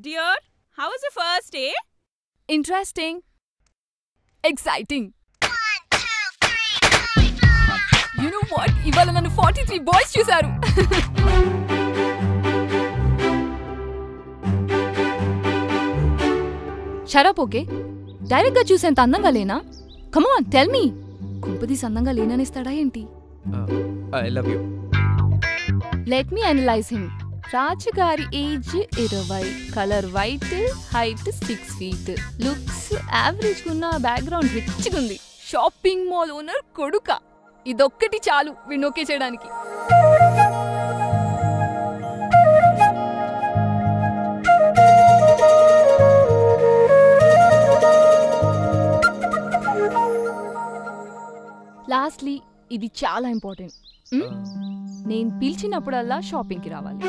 Dear, how was your first day? Interesting. Exciting. You know what? ఇవాళ నన్ను 43 boys చూశారు. Shut up, okay? Direct గా చూసేంత అందంగా లేనా? Come on, tell me. కుంపదీస్ అందంగా లేననిస్తాడా ఏంటి? I love you. Let me analyze him. రాజుగారి age 20, colour white, height 6 feet, looks average ఉన్న, బ్యాక్గ్రౌండ్ రిచ్గా ఉంది, షాపింగ్ మాల్ ఓనర్ కొడుక. ఇదొక్కటి చాలు వీడిని ఓకే చేయడానికి. లాస్ట్లీ ఇది చాలా ఇంపార్టెంట్. నేను పిలిచినప్పుడల్లా షాపింగ్కి రావాలి.